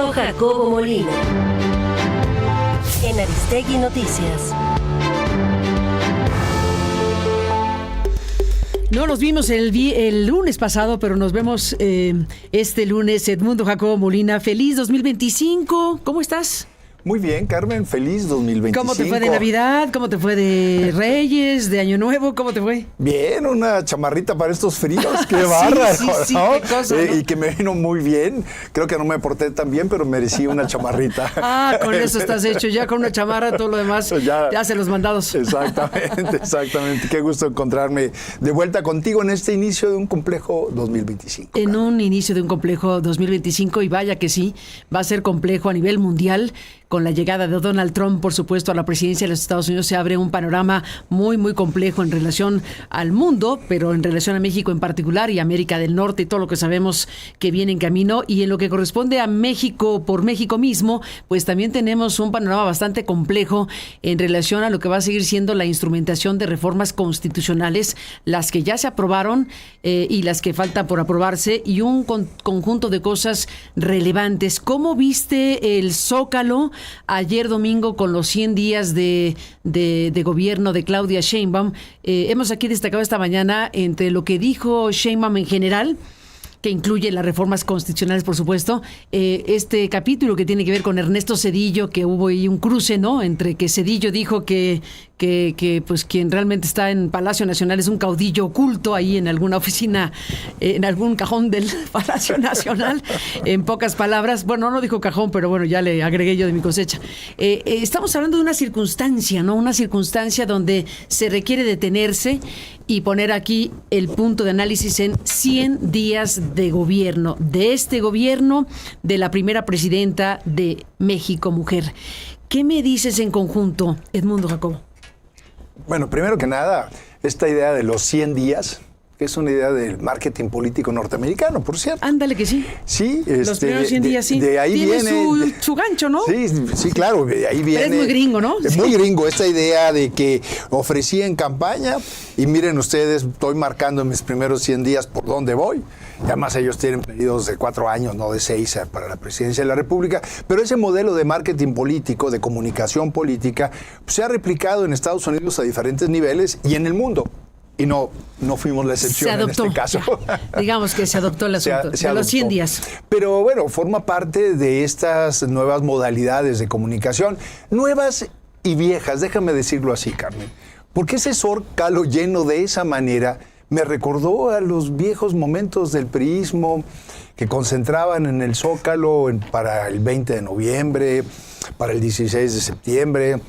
Edmundo Jacobo Molina. En Aristegui Noticias. No nos vimos el lunes pasado, pero nos vemos este lunes. Edmundo Jacobo Molina, feliz 2025. ¿Cómo estás? Muy bien, Carmen, feliz 2025. ¿Cómo te fue de Navidad? ¿Cómo te fue de Reyes? ¿De Año Nuevo? ¿Cómo te fue? Bien, una chamarrita para estos fríos, qué bárbaro, sí, ¿no? Qué cosa, ¿no? Y que me vino muy bien. Creo que no me porté tan bien, pero merecí una chamarrita. Con eso estás hecho. Ya con una chamarra, todo lo demás, ya hace los mandados. Exactamente. Qué gusto encontrarme de vuelta contigo en este inicio de un complejo 2025. En un inicio de un complejo 2025, y vaya que sí, va a ser complejo a nivel mundial. Con la llegada de Donald Trump, por supuesto, a la presidencia de los Estados Unidos, se abre un panorama muy, muy complejo en relación al mundo, pero en relación a México en particular y América del Norte y todo lo que sabemos que viene en camino. Y en lo que corresponde a México, por México mismo, pues también tenemos un panorama bastante complejo en relación a lo que va a seguir siendo la instrumentación de reformas constitucionales, las que ya se aprobaron y las que faltan por aprobarse, y un conjunto de cosas relevantes. ¿Cómo viste el Zócalo ayer domingo con los 100 días de gobierno de Claudia Sheinbaum? Hemos aquí destacado esta mañana entre lo que dijo Sheinbaum en general, que incluye las reformas constitucionales, por supuesto, este capítulo que tiene que ver con Ernesto Zedillo, que hubo ahí un cruce, ¿no?, entre que Zedillo dijo que pues quien realmente está en Palacio Nacional es un caudillo oculto ahí en alguna oficina, en algún cajón del Palacio Nacional, en pocas palabras. Bueno, no dijo cajón, pero bueno, ya le agregué yo de mi cosecha. Estamos hablando de una circunstancia, ¿no? Una circunstancia donde se requiere detenerse y poner aquí el punto de análisis en 100 días de gobierno, de este gobierno, de la primera presidenta de México, mujer. ¿Qué me dices en conjunto, Edmundo Jacobo? Bueno, primero que nada, esta idea de los 100 días, que es una idea del marketing político norteamericano, por cierto. Ándale que sí. Sí. Los primeros 100 días, sí. De ahí tiene viene su gancho, ¿no? Sí, claro, de ahí viene. Pero es muy gringo, ¿no? Es muy gringo esta idea de que ofrecí en campaña, y miren ustedes, estoy marcando en mis primeros 100 días por dónde voy. Y además ellos tienen periodos de 4 años, no de 6 para la presidencia de la República. Pero ese modelo de marketing político, de comunicación política, pues, se ha replicado en Estados Unidos a diferentes niveles y en el mundo. Y no fuimos la excepción en este caso. Ya. Digamos que se adoptó el asunto de los 100 días. Pero bueno, forma parte de estas nuevas modalidades de comunicación, nuevas y viejas, déjame decirlo así, Carmen. Porque ese Zócalo lleno de esa manera me recordó a los viejos momentos del priismo que concentraban en el Zócalo para el 20 de noviembre, para el 16 de septiembre,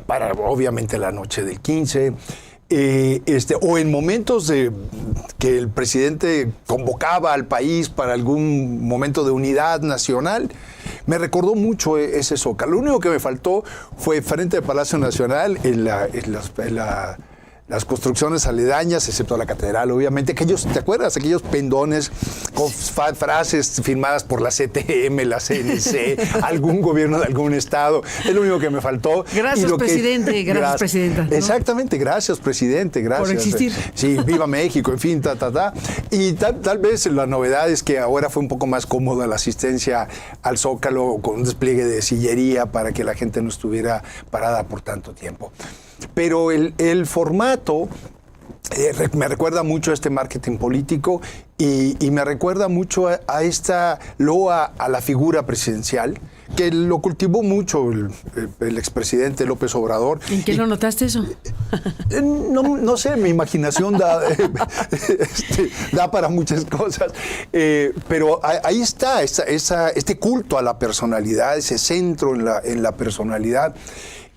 para obviamente la noche del 15. O en momentos de que el presidente convocaba al país para algún momento de unidad nacional. Me recordó mucho ese Zócalo. Lo único que me faltó fue frente al Palacio Nacional, en las construcciones aledañas, excepto la catedral, obviamente, ¿te acuerdas? Aquellos pendones con frases firmadas por la CTM, la CNC, algún gobierno de algún estado. Es lo único que me faltó. Gracias, presidente. Gracias, presidenta, ¿no? Exactamente, gracias, presidente. Gracias. Por existir. Sí, viva México, en fin, Y tal vez la novedad es que ahora fue un poco más cómoda la asistencia al Zócalo, con un despliegue de sillería para que la gente no estuviera parada por tanto tiempo. Pero el formato me recuerda mucho a este marketing político y me recuerda mucho a esta loa a la figura presidencial, que lo cultivó mucho el expresidente López Obrador. ¿En qué lo notaste eso? No sé, mi imaginación da para muchas cosas, pero ahí está este culto a la personalidad, ese centro en la personalidad,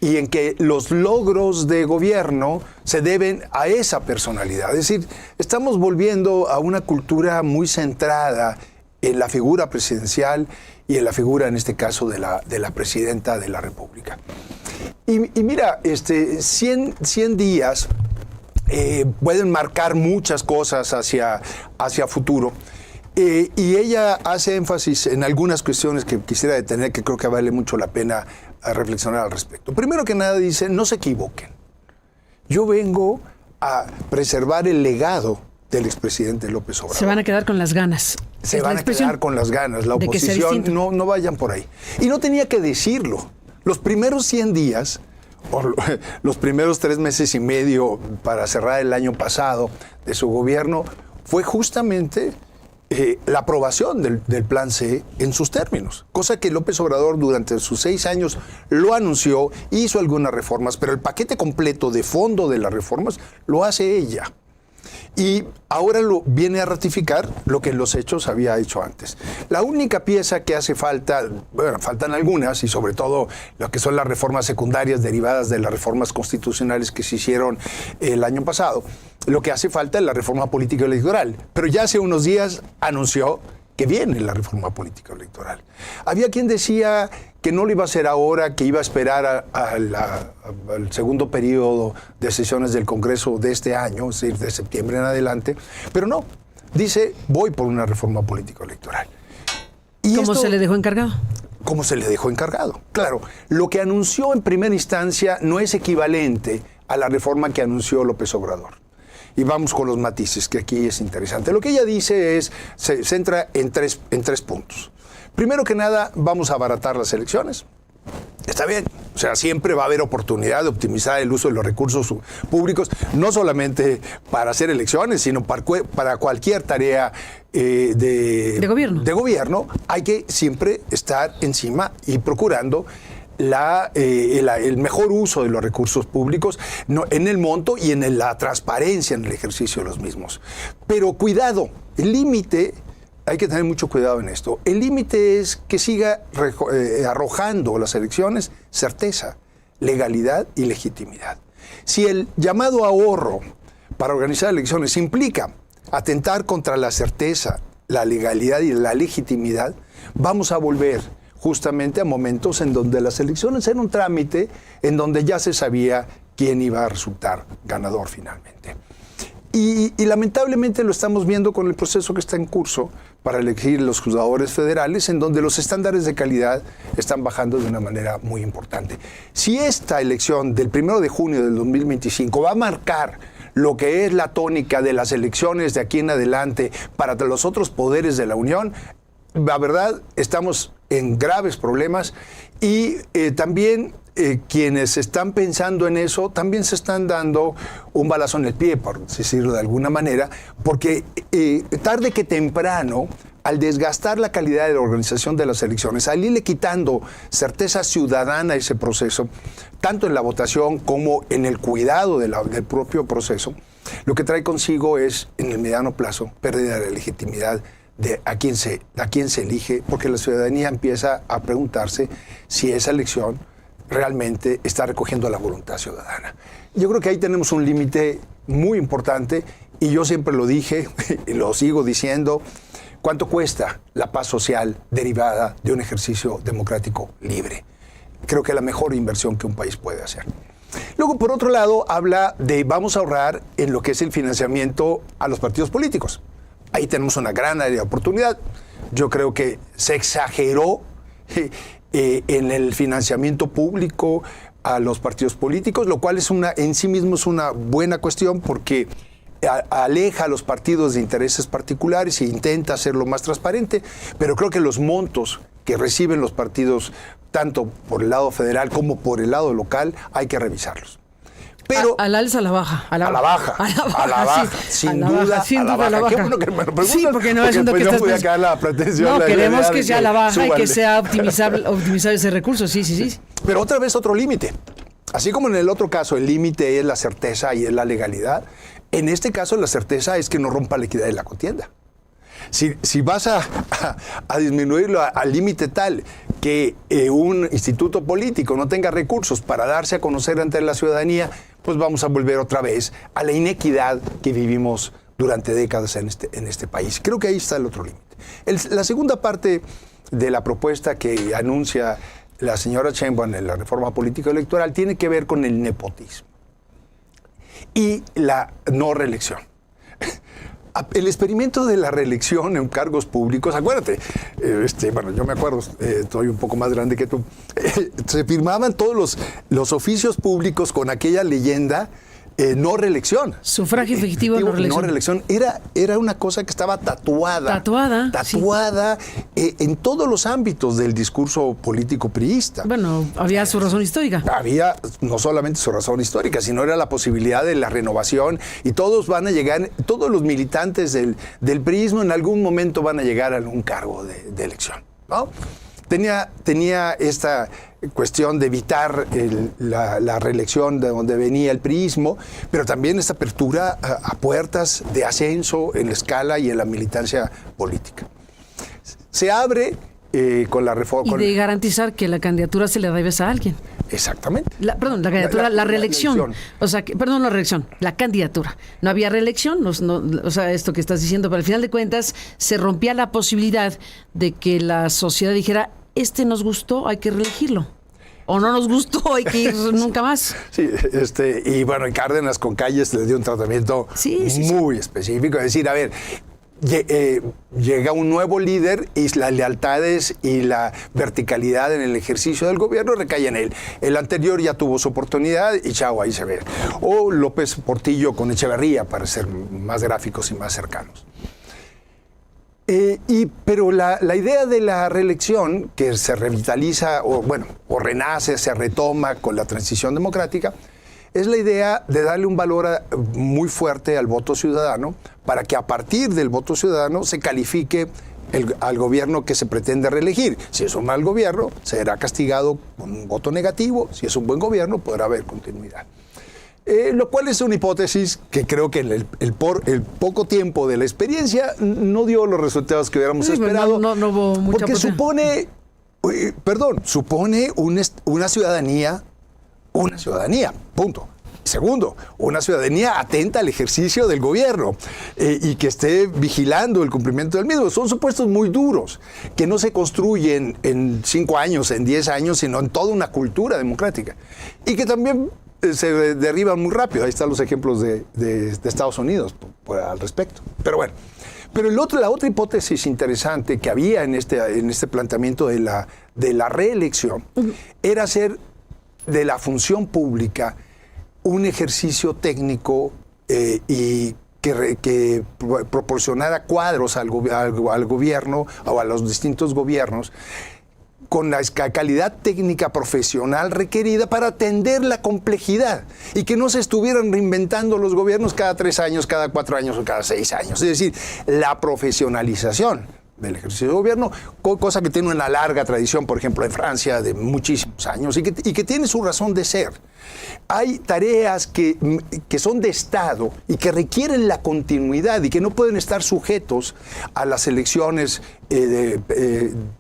y en que los logros de gobierno se deben a esa personalidad. Es decir, estamos volviendo a una cultura muy centrada en la figura presidencial y en la figura, en este caso, de la presidenta de la República. Y mira, 100 días pueden marcar muchas cosas hacia futuro. Y ella hace énfasis en algunas cuestiones que quisiera detener, que creo que vale mucho la pena reflexionar al respecto. Primero que nada dice, no se equivoquen. Yo vengo a preservar el legado del expresidente López Obrador. Se van a quedar con las ganas. se Es la van a expresión quedar con las ganas. La de que sea oposición, distinto. no vayan por ahí. Y no tenía que decirlo. Los primeros 100 días, o los primeros 3 meses y medio para cerrar el año pasado de su gobierno, fue justamente la aprobación del Plan C en sus términos, cosa que López Obrador durante sus 6 años lo anunció, hizo algunas reformas, pero el paquete completo de fondo de las reformas lo hace ella. Y ahora viene a ratificar lo que en los hechos había hecho antes. La única pieza que hace falta, bueno, faltan algunas, y sobre todo lo que son las reformas secundarias derivadas de las reformas constitucionales que se hicieron el año pasado, lo que hace falta es la reforma política electoral. Pero ya hace unos días anunció que viene la reforma política electoral. Había quien decía que no lo iba a hacer ahora, que iba a esperar al segundo periodo de sesiones del Congreso de este año, es decir, de septiembre en adelante, pero no, dice, voy por una reforma política electoral. Y ¿Cómo se le dejó encargado? Como se le dejó encargado. Claro, lo que anunció en primera instancia no es equivalente a la reforma que anunció López Obrador. Y vamos con los matices, que aquí es interesante. Lo que ella dice se centra en tres puntos. Primero que nada, vamos a abaratar las elecciones. Está bien, o sea, siempre va a haber oportunidad de optimizar el uso de los recursos públicos, no solamente para hacer elecciones, sino para cualquier tarea de gobierno. Hay que siempre estar encima y procurando el mejor uso de los recursos públicos en el monto y en la transparencia en el ejercicio de los mismos. Pero cuidado, el límite, hay que tener mucho cuidado en esto, el límite es que siga arrojando las elecciones certeza, legalidad y legitimidad. Si el llamado ahorro para organizar elecciones implica atentar contra la certeza, la legalidad y la legitimidad, vamos a volver justamente a momentos en donde las elecciones eran un trámite, en donde ya se sabía quién iba a resultar ganador finalmente. Y lamentablemente lo estamos viendo con el proceso que está en curso para elegir los juzgadores federales, en donde los estándares de calidad están bajando de una manera muy importante. Si esta elección del 1 de junio del 2025 va a marcar lo que es la tónica de las elecciones de aquí en adelante para los otros poderes de la Unión, la verdad, estamos en graves problemas y también quienes están pensando en eso también se están dando un balazo en el pie, por decirlo de alguna manera, porque tarde que temprano, al desgastar la calidad de la organización de las elecciones, al irle quitando certeza ciudadana a ese proceso, tanto en la votación como en el cuidado del propio proceso, lo que trae consigo es, en el mediano plazo, pérdida de la legitimidad de a quién se elige, porque la ciudadanía empieza a preguntarse si esa elección realmente está recogiendo la voluntad ciudadana. Yo creo que ahí tenemos un límite muy importante y yo siempre lo dije y lo sigo diciendo, ¿cuánto cuesta la paz social derivada de un ejercicio democrático libre? Creo que es la mejor inversión que un país puede hacer. Luego, por otro lado, habla de vamos a ahorrar en lo que es el financiamiento a los partidos políticos. Ahí tenemos una gran área de oportunidad. Yo creo que se exageró en el financiamiento público a los partidos políticos, lo cual en sí mismo es una buena cuestión porque aleja a los partidos de intereses particulares e intenta hacerlo más transparente, pero creo que los montos que reciben los partidos, tanto por el lado federal como por el lado local, hay que revisarlos. Pero al alza, a la baja. A la baja, sí, sin a la duda, baja, sin a la duda, a la baja. Qué baja. bueno que me lo preguntas, Sí, porque no es un que estás... voy a caer la pretensión. No, la queremos idea que de sea a la baja súbale. y que sea optimizar ese recurso, sí. Pero otra vez otro límite. Así como en el otro caso el límite es la certeza y es la legalidad, en este caso la certeza es que no rompa la equidad de la contienda. Si vas a disminuirlo al límite tal que un instituto político no tenga recursos para darse a conocer ante la ciudadanía, pues vamos a volver otra vez a la inequidad que vivimos durante décadas en este país. Creo que ahí está el otro límite. La segunda parte de la propuesta que anuncia la señora Sheinbaum en la reforma política electoral tiene que ver con el nepotismo y la no reelección. El experimento de la reelección en cargos públicos, acuérdate, bueno, yo me acuerdo, estoy un poco más grande que tú, se firmaban todos los oficios públicos con aquella leyenda no reelección. Sufragio efectivo, no reelección. No reelección. Era una cosa que estaba tatuada. Tatuada. En todos los ámbitos del discurso político priista. Bueno, había su razón histórica. Había no solamente su razón histórica, sino era la posibilidad de la renovación, y todos van a llegar, todos los militantes del priismo en algún momento van a llegar a algún cargo de elección, ¿no? Tenía esta cuestión de evitar la reelección de donde venía el priismo, pero también esta apertura a puertas de ascenso en la escala y en la militancia política. Se abre con la reforma. Y de garantizar que la candidatura se le debe a alguien. Exactamente. La candidatura, la reelección. O sea, la reelección, la candidatura. No había reelección, o sea, esto que estás diciendo, pero al final de cuentas se rompía la posibilidad de que la sociedad dijera, nos gustó, hay que reelegirlo. O no nos gustó, hay que ir nunca más. Sí, y bueno, Cárdenas con Calles le dio un tratamiento muy específico. Es decir, a ver, llega un nuevo líder y las lealtades y la verticalidad en el ejercicio del gobierno recae en él. El anterior ya tuvo su oportunidad y chao, ahí se ve. O López Portillo con Echeverría, para ser más gráficos y más cercanos. Pero la idea de la reelección, que se revitaliza o renace, se retoma con la transición democrática, es la idea de darle un valor muy fuerte al voto ciudadano, para que a partir del voto ciudadano se califique al gobierno que se pretende reelegir. Si es un mal gobierno, será castigado con un voto negativo. Si es un buen gobierno, podrá haber continuidad. Lo cual es una hipótesis que creo que el poco tiempo de la experiencia no dio los resultados que hubiéramos esperado. No hubo mucha porque supone una ciudadanía, punto. Segundo, una ciudadanía atenta al ejercicio del gobierno y que esté vigilando el cumplimiento del mismo. Son supuestos muy duros, que no se construyen en 5 años, en 10 años, sino en toda una cultura democrática. Y que también se derriban muy rápido. Ahí están los ejemplos de Estados Unidos al respecto. Pero bueno. Pero la otra hipótesis interesante que había en este planteamiento de la reelección era hacer de la función pública un ejercicio técnico y que proporcionara cuadros al gobierno o a los distintos gobiernos con la calidad técnica profesional requerida para atender la complejidad y que no se estuvieran reinventando los gobiernos cada 3 años, cada 4 años o cada 6 años. Es decir, la profesionalización del ejercicio de gobierno, cosa que tiene una larga tradición, por ejemplo, en Francia, de muchísimos años y que tiene su razón de ser. Hay tareas que son de Estado y que requieren la continuidad y que no pueden estar sujetos a las elecciones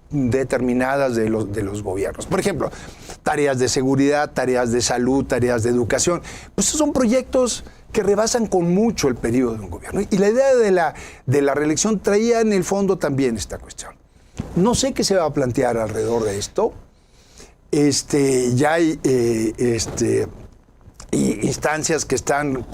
determinadas de los gobiernos. Por ejemplo, tareas de seguridad, tareas de salud, tareas de educación. Pues son proyectos que rebasan con mucho el periodo de un gobierno. Y la idea de la reelección traía en el fondo también esta cuestión. No sé qué se va a plantear alrededor de esto. Ya hay instancias que están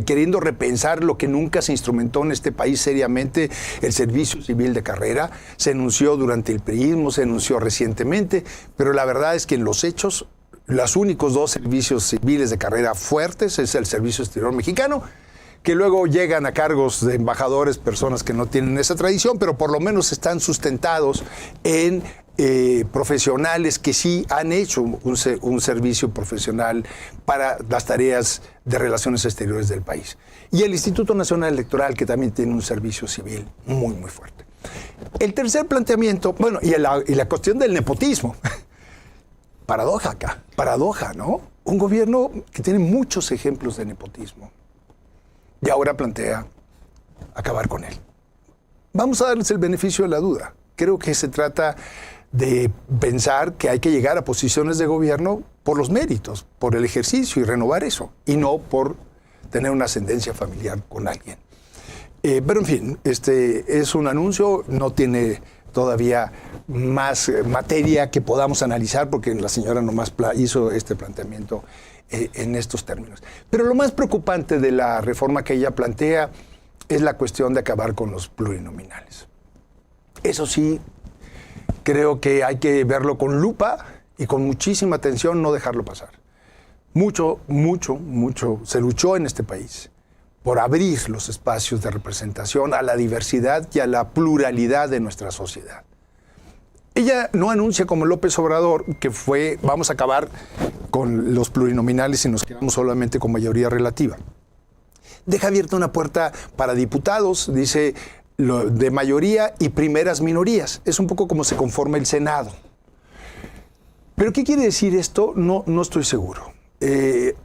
queriendo repensar lo que nunca se instrumentó en este país seriamente, el servicio civil de carrera. Se anunció durante el priismo, se anunció recientemente, pero la verdad es que en los hechos, los únicos 2 servicios civiles de carrera fuertes es el Servicio Exterior Mexicano, que luego llegan a cargos de embajadores, personas que no tienen esa tradición, pero por lo menos están sustentados en profesionales que sí han hecho un servicio profesional para las tareas de relaciones exteriores del país. Y el Instituto Nacional Electoral, que también tiene un servicio civil muy, muy fuerte. El tercer planteamiento, y la cuestión del nepotismo. Paradoja, ¿no? Un gobierno que tiene muchos ejemplos de nepotismo y ahora plantea acabar con él. Vamos a darles el beneficio de la duda. Creo que se trata de pensar que hay que llegar a posiciones de gobierno por los méritos, por el ejercicio y renovar eso, y no por tener una ascendencia familiar con alguien. Pero en fin, es un anuncio, no tiene todavía más materia que podamos analizar porque la señora nomás hizo este planteamiento en estos términos. Pero lo más preocupante de la reforma que ella plantea es la cuestión de acabar con los plurinominales. Eso sí, creo que hay que verlo con lupa y con muchísima atención, no dejarlo pasar. Mucho se luchó en este país por abrir los espacios de representación a la diversidad y a la pluralidad de nuestra sociedad. Ella no anuncia como López Obrador que vamos a acabar con los plurinominales y nos quedamos solamente con mayoría relativa. Deja abierta una puerta para diputados, dice de mayoría y primeras minorías. Es un poco como se conforma el Senado. ¿Pero qué quiere decir esto? No estoy seguro.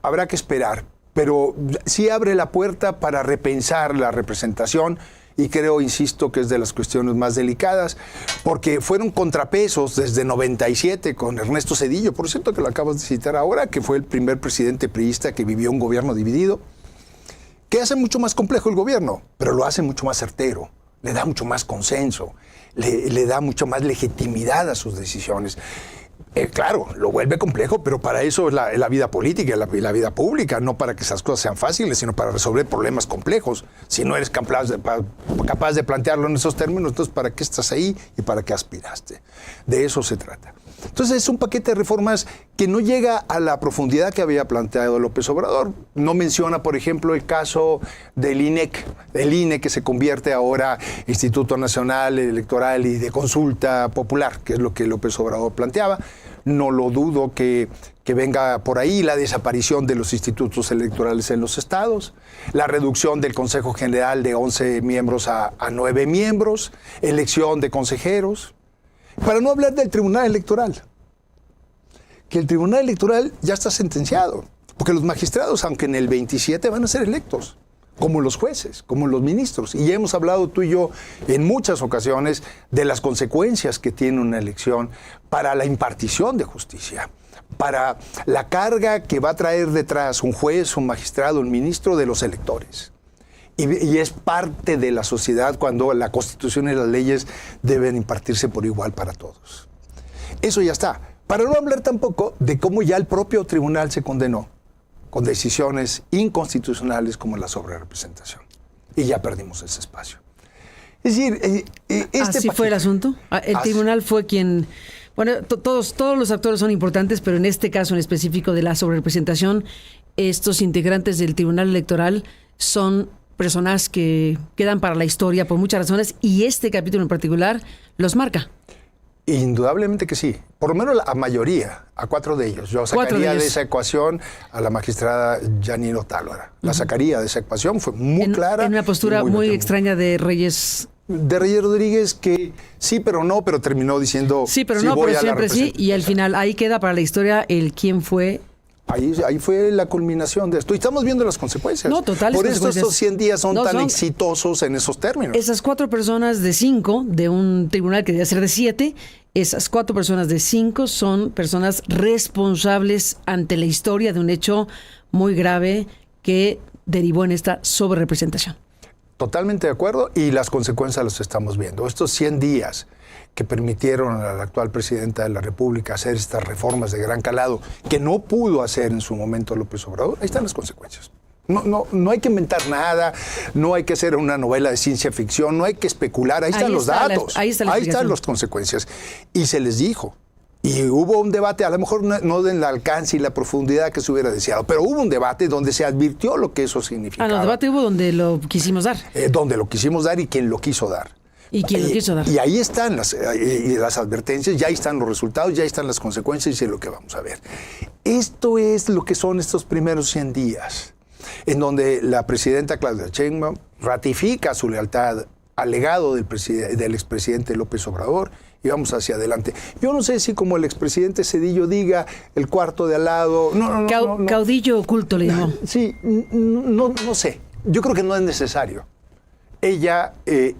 Habrá que esperar, pero sí abre la puerta para repensar la representación y creo, insisto, que es de las cuestiones más delicadas, porque fueron contrapesos desde 97 con Ernesto Zedillo, por cierto que lo acabas de citar ahora, que fue el primer presidente priista que vivió un gobierno dividido, que hace mucho más complejo el gobierno, pero lo hace mucho más certero, le da mucho más consenso, le da mucho más legitimidad a sus decisiones. Claro, lo vuelve complejo, pero para eso es la vida política, la vida pública, no para que esas cosas sean fáciles, sino para resolver problemas complejos. Si no eres capaz de plantearlo en esos términos, entonces ¿para qué estás ahí y para qué aspiraste? De eso se trata. Entonces es un paquete de reformas que no llega a la profundidad que había planteado López Obrador. No menciona, por ejemplo, el caso del INE que se convierte ahora Instituto Nacional Electoral y de Consulta Popular, que es lo que López Obrador planteaba. No lo dudo que venga por ahí la desaparición de los institutos electorales en los estados, la reducción del Consejo General de 11 miembros a 9 miembros, elección de consejeros. Para no hablar del Tribunal Electoral, que el Tribunal Electoral ya está sentenciado, porque los magistrados, aunque en el 27 van a ser electos, como los jueces, como los ministros. Y ya hemos hablado tú y yo en muchas ocasiones de las consecuencias que tiene una elección para la impartición de justicia, para la carga que va a traer detrás un juez, un magistrado, un ministro de los electores. Y es parte de la sociedad cuando la Constitución y las leyes deben impartirse por igual para todos. Eso ya está. Para no hablar tampoco de cómo ya el propio tribunal se condenó con decisiones inconstitucionales como la sobrerepresentación. Y ya perdimos ese espacio. Es decir, ¿Así fue el asunto? El tribunal fue quien... Bueno, todos los actores son importantes, pero en este caso en específico de la sobrerepresentación, estos integrantes del Tribunal Electoral son personas que quedan para la historia por muchas razones y este capítulo en particular los marca. Indudablemente que sí, por lo menos a mayoría, a 4 de ellos. Yo sacaría de esa ecuación a la magistrada Janine Otálora. La sacaría de esa ecuación, fue muy clara. En una postura muy extraña de Reyes. De Reyes Rodríguez, que sí, pero no, pero terminó diciendo sí, pero no, pero siempre sí, y al final ahí queda para la historia el quién fue. Ahí fue la culminación de esto. Y estamos viendo las consecuencias. No, totales Por eso consecuencias. estos 100 días son tan exitosos en esos términos. Esas 4 personas de 5, de un tribunal que debía ser de 7, esas 4 personas de 5 son personas responsables ante la historia de un hecho muy grave que derivó en esta sobrerepresentación. Totalmente de acuerdo, y las consecuencias las estamos viendo. Estos 100 días que permitieron a la actual presidenta de la República hacer estas reformas de gran calado, que no pudo hacer en su momento López Obrador, ahí están las consecuencias. No hay que inventar nada, no hay que hacer una novela de ciencia ficción, no hay que especular, ahí están los datos, ahí están las consecuencias. Y se les dijo, y hubo un debate, a lo mejor no del alcance y la profundidad que se hubiera deseado, pero hubo un debate donde se advirtió lo que eso significaba. El debate hubo donde lo quisimos dar. Donde lo quisimos dar y quien lo quiso dar. Y quien lo quiso dar. Y ahí están las advertencias, ya están los resultados, ya están las consecuencias y es lo que vamos a ver. Esto es lo que son estos primeros 100 días, en donde la presidenta Claudia Sheinbaum ratifica su lealtad al legado del expresidente López Obrador y vamos hacia adelante. Yo no sé si como el expresidente Zedillo diga el cuarto de al lado... No. Caudillo oculto le llamó. Sí, no sé. Yo creo que no es necesario. Ella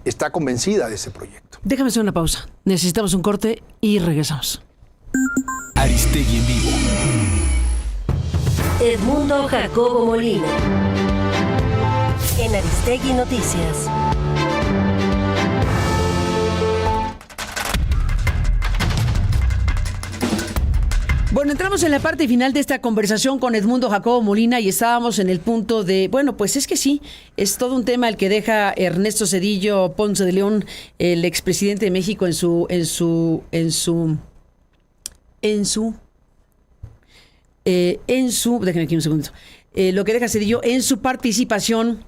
está convencida de ese proyecto. Déjame hacer una pausa. Necesitamos un corte y regresamos. Aristegui en vivo. Edmundo Jacobo Molina. En Aristegui Noticias. Bueno, entramos en la parte final de esta conversación con Edmundo Jacobo Molina y estábamos en el punto de, bueno, pues es que sí, es todo un tema el que deja Ernesto Zedillo Ponce de León, el expresidente de México en su déjenme aquí un segundo, lo que deja Zedillo en su participación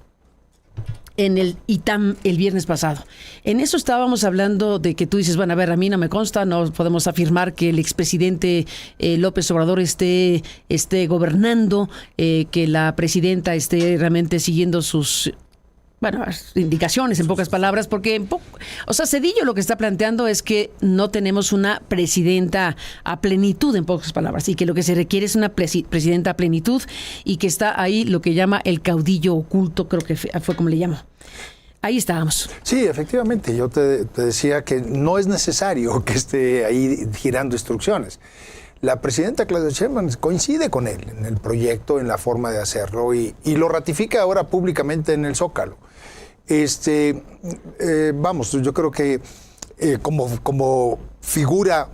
en el ITAM el viernes pasado. En eso estábamos hablando de que tú dices, bueno, a ver, a mí no me consta, no podemos afirmar que el expresidente López Obrador esté gobernando, que la presidenta esté realmente siguiendo sus indicaciones, en pocas palabras, porque, Zedillo lo que está planteando es que no tenemos una presidenta a plenitud, en pocas palabras, y que lo que se requiere es una presidenta a plenitud, y que está ahí lo que llama el caudillo oculto, creo que fue como le llamo. Ahí estábamos. Sí, efectivamente, yo te decía que no es necesario que esté ahí girando instrucciones. La presidenta Claudia Sheinbaum coincide con él en el proyecto, en la forma de hacerlo, y lo ratifica ahora públicamente en el Zócalo. Yo creo que como figura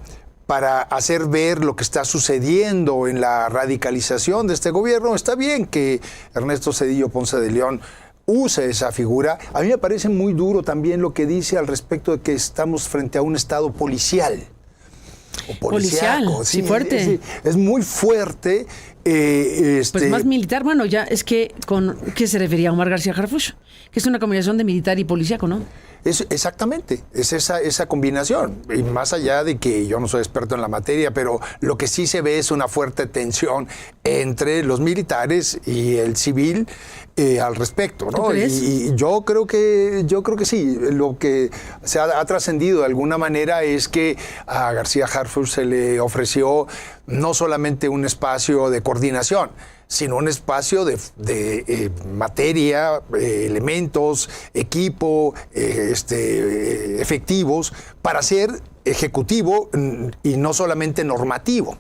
para hacer ver lo que está sucediendo en la radicalización de este gobierno, está bien que Ernesto Zedillo Ponce de León use esa figura. A mí me parece muy duro también lo que dice al respecto de que estamos frente a un estado policial. Policial, sí, fuerte. Es muy fuerte. Pues más militar, ya es que ¿qué se refería a Omar García Harfuch? Que es una combinación de militar y policíaco, ¿no? Exactamente, es esa combinación. Y más allá de que yo no soy experto en la materia, pero lo que sí se ve es una fuerte tensión entre los militares y el civil al respecto, ¿no? ¿Tú crees? Y yo creo que sí. Lo que se ha trascendido de alguna manera es que a García Harfuch se le ofreció no solamente un espacio de coordinación, sino un espacio de materia, elementos, equipo, efectivos para ser ejecutivo y no solamente normativo.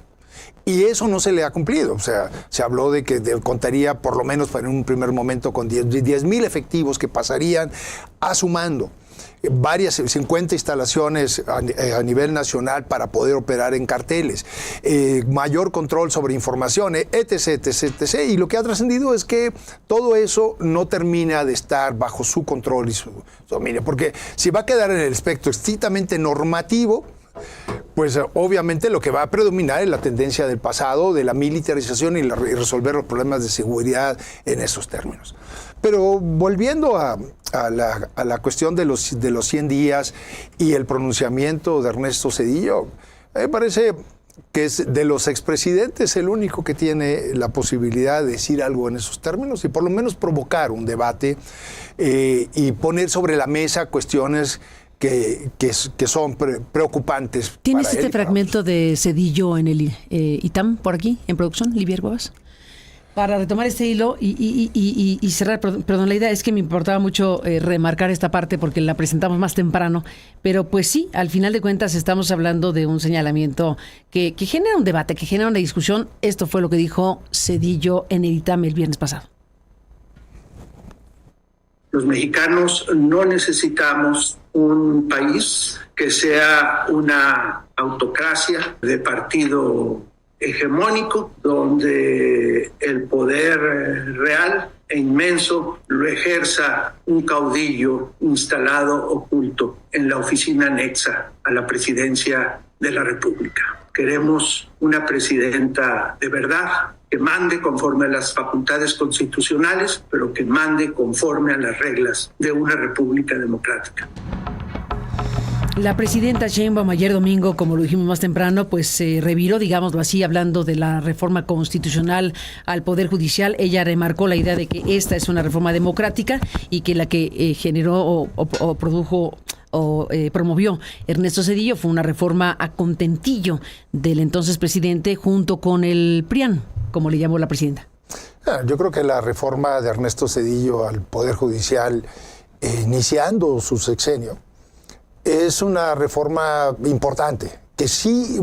Y eso no se le ha cumplido. O sea, se habló de que contaría por lo menos en un primer momento con 10,000 efectivos que pasarían a su mando. 50 instalaciones a nivel nacional para poder operar en carteles, mayor control sobre información, etc. Y lo que ha trascendido es que todo eso no termina de estar bajo su control y su dominio, porque si va a quedar en el espectro estrictamente normativo, pues obviamente lo que va a predominar es la tendencia del pasado, de la militarización y resolver los problemas de seguridad en esos términos. Pero volviendo a la cuestión de los 100 días y el pronunciamiento de Ernesto Zedillo, me parece que es de los expresidentes el único que tiene la posibilidad de decir algo en esos términos y por lo menos provocar un debate y poner sobre la mesa cuestiones que son preocupantes. ¿Tienes este fragmento de Zedillo en el ITAM por aquí, en producción, Livier Huevas? Para retomar este hilo y cerrar, perdón, la idea es que me importaba mucho remarcar esta parte porque la presentamos más temprano, pero pues sí, al final de cuentas estamos hablando de un señalamiento que genera un debate, que genera una discusión. Esto fue lo que dijo Zedillo en el ITAM el viernes pasado. Los mexicanos no necesitamos un país que sea una autocracia de partido hegemónico, donde el poder real e inmenso lo ejerza un caudillo instalado oculto en la oficina anexa a la presidencia de la República. Queremos una presidenta de verdad, que mande conforme a las facultades constitucionales, pero que mande conforme a las reglas de una república democrática. La presidenta Sheinbaum ayer domingo, como lo dijimos más temprano, pues se reviró, digámoslo así, hablando de la reforma constitucional al Poder Judicial. Ella remarcó la idea de que esta es una reforma democrática y que la que generó o produjo o promovió Ernesto Zedillo fue una reforma a contentillo del entonces presidente junto con el PRIAN, como le llamó la presidenta. Yo creo que la reforma de Ernesto Zedillo al Poder Judicial, iniciando su sexenio, es una reforma importante, que sí,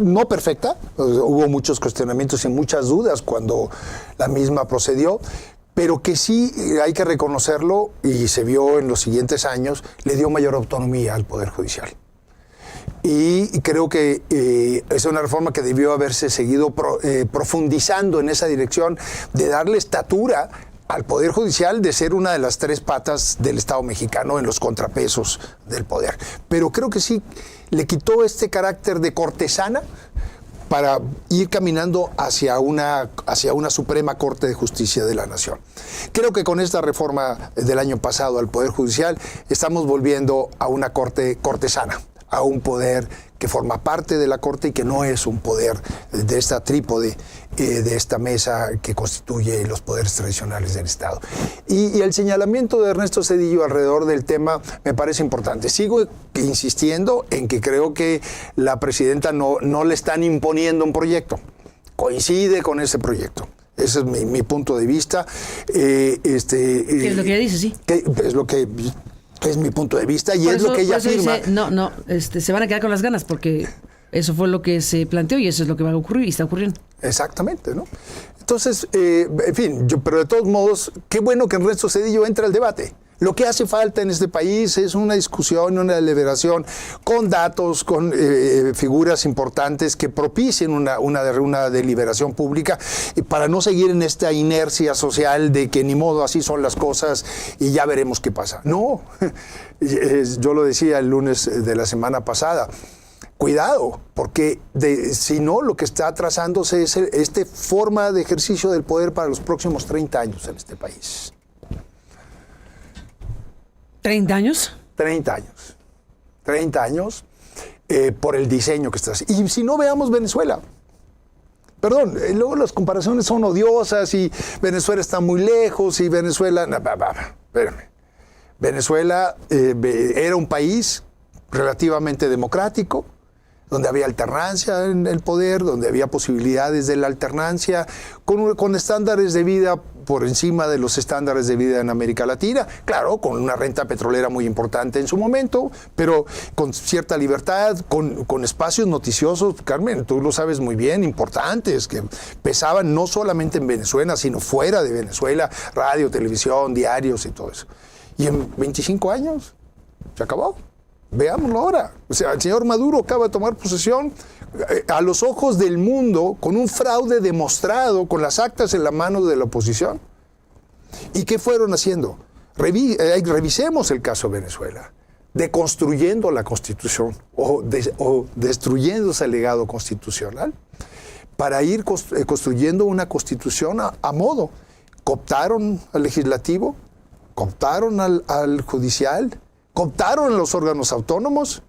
no perfecta, hubo muchos cuestionamientos y muchas dudas cuando la misma procedió, pero que sí, hay que reconocerlo, y se vio en los siguientes años, le dio mayor autonomía al Poder Judicial. Y creo que es una reforma que debió haberse seguido profundizando en esa dirección de darle estatura al Poder Judicial, de ser una de las 3 patas del Estado mexicano en los contrapesos del poder. Pero creo que sí le quitó este carácter de cortesana para ir caminando hacia una Suprema Corte de Justicia de la Nación. Creo que con esta reforma del año pasado al Poder Judicial estamos volviendo a una corte cortesana, a un poder que forma parte de la Corte y que no es un poder de esta trípode, de esta mesa que constituye los poderes tradicionales del Estado. Y el señalamiento de Ernesto Zedillo alrededor del tema me parece importante. Sigo insistiendo en que creo que la presidenta no le están imponiendo un proyecto. Coincide con ese proyecto. Ese es mi punto de vista. ¿Qué es lo que ella dice, sí? Es lo que es mi punto de vista y es lo que ella afirma. Dice, se van a quedar con las ganas porque eso fue lo que se planteó y eso es lo que va a ocurrir y está ocurriendo. Exactamente, ¿no? Entonces, en fin, pero de todos modos, qué bueno que Ernesto Zedillo entre al debate. Lo que hace falta en este país es una discusión, una deliberación con datos, con figuras importantes que propicien una deliberación pública y para no seguir en esta inercia social de que ni modo, así son las cosas y ya veremos qué pasa. No, yo lo decía el lunes de la semana pasada. Cuidado, porque si no, lo que está trazándose es esta forma de ejercicio del poder para los próximos 30 años en este país. ¿30 años? 30 años. 30 años por el diseño que está haciendo. Y si no, veamos Venezuela. Perdón, luego las comparaciones son odiosas y Venezuela está muy lejos y Venezuela... espérame. Venezuela era un país relativamente democrático, donde había alternancia en el poder, donde había posibilidades de la alternancia, con estándares de vida por encima de los estándares de vida en América Latina, claro, con una renta petrolera muy importante en su momento, pero con cierta libertad, con espacios noticiosos, Carmen, tú lo sabes muy bien, importantes, que pesaban no solamente en Venezuela, sino fuera de Venezuela, radio, televisión, diarios y todo eso. Y en 25 años se acabó. Veámoslo ahora. O sea, el señor Maduro acaba de tomar posesión a los ojos del mundo con un fraude demostrado, con las actas en la mano de la oposición. ¿Y qué fueron haciendo? Revisemos el caso de Venezuela, deconstruyendo la Constitución o destruyendo ese legado constitucional para ir construyendo una Constitución a modo. Cooptaron al legislativo, cooptaron al judicial, cooptaron los órganos autónomos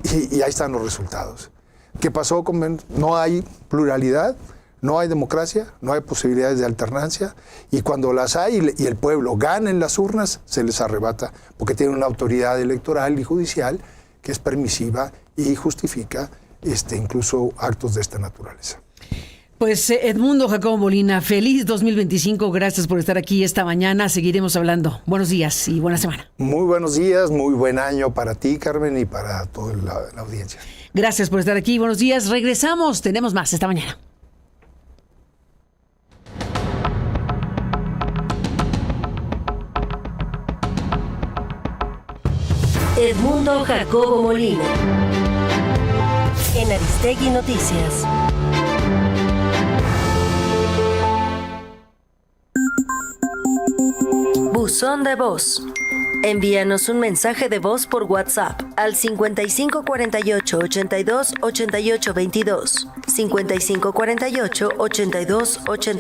y ahí están los resultados. ¿Qué pasó con no hay pluralidad, no hay democracia, no hay posibilidades de alternancia y cuando las hay y el pueblo gana en las urnas, se les arrebata porque tiene una autoridad electoral y judicial que es permisiva y justifica incluso actos de esta naturaleza. Pues Edmundo Jacobo Molina, feliz 2025, gracias por estar aquí esta mañana, seguiremos hablando. Buenos días y buena semana. Muy buenos días, muy buen año para ti, Carmen, y para toda la audiencia. Gracias por estar aquí, buenos días, regresamos, tenemos más esta mañana. Edmundo Jacobo Molina. En Aristegui Noticias. Buzón de voz. Envíanos un mensaje de voz por WhatsApp al 5548 82 88 22. 5548 82 88